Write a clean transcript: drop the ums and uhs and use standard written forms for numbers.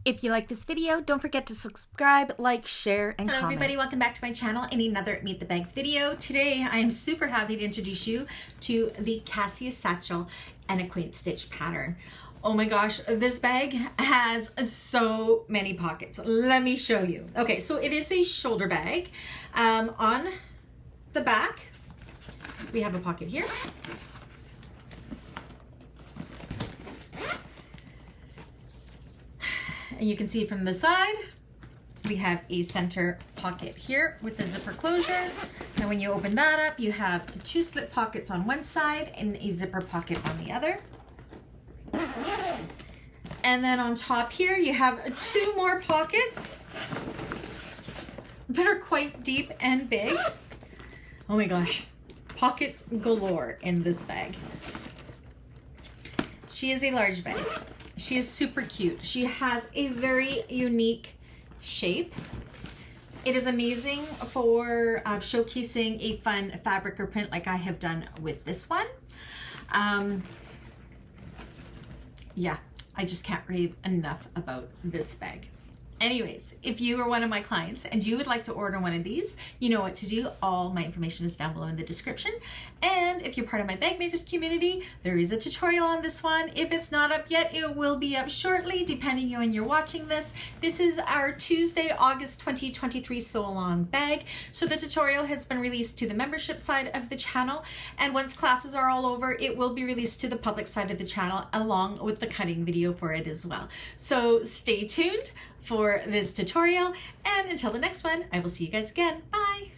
If you like this video, don't forget to subscribe, like, share, and Hello comment. everybody, welcome back to my channel and another Meet the Bags video. Today I am super happy to introduce you to the Cassia Satchel and a Quaint stitch pattern. Oh my gosh, this bag has so many pockets. Let me show you. Okay, so it is a shoulder bag. On the back, we have a pocket here. And you can see from the side, we have a center pocket here with the zipper closure. And when you open that up, you have two slip pockets on one side and a zipper pocket on the other. And then on top here, you have two more pockets that are quite deep and big. Oh my gosh, pockets galore in this bag. She is a large bag. She is super cute. She has a very unique shape. It is amazing for showcasing a fun fabric or print like I have done with this one. Yeah, I just can't rave enough about this bag. Anyways, if you are one of my clients and you would like to order one of these, you know what to do. All my information is down below in the description. And if you're part of my bag makers community, there is a tutorial on this one. If it's not up yet, it will be up shortly, depending on when you're watching this. This is our Tuesday, August 2023 sew along bag. So the tutorial has been released to the membership side of the channel. And once classes are all over, it will be released to the public side of the channel along with the cutting video for it as well. So stay tuned for this tutorial, and until the next one, I will see you guys again. Bye!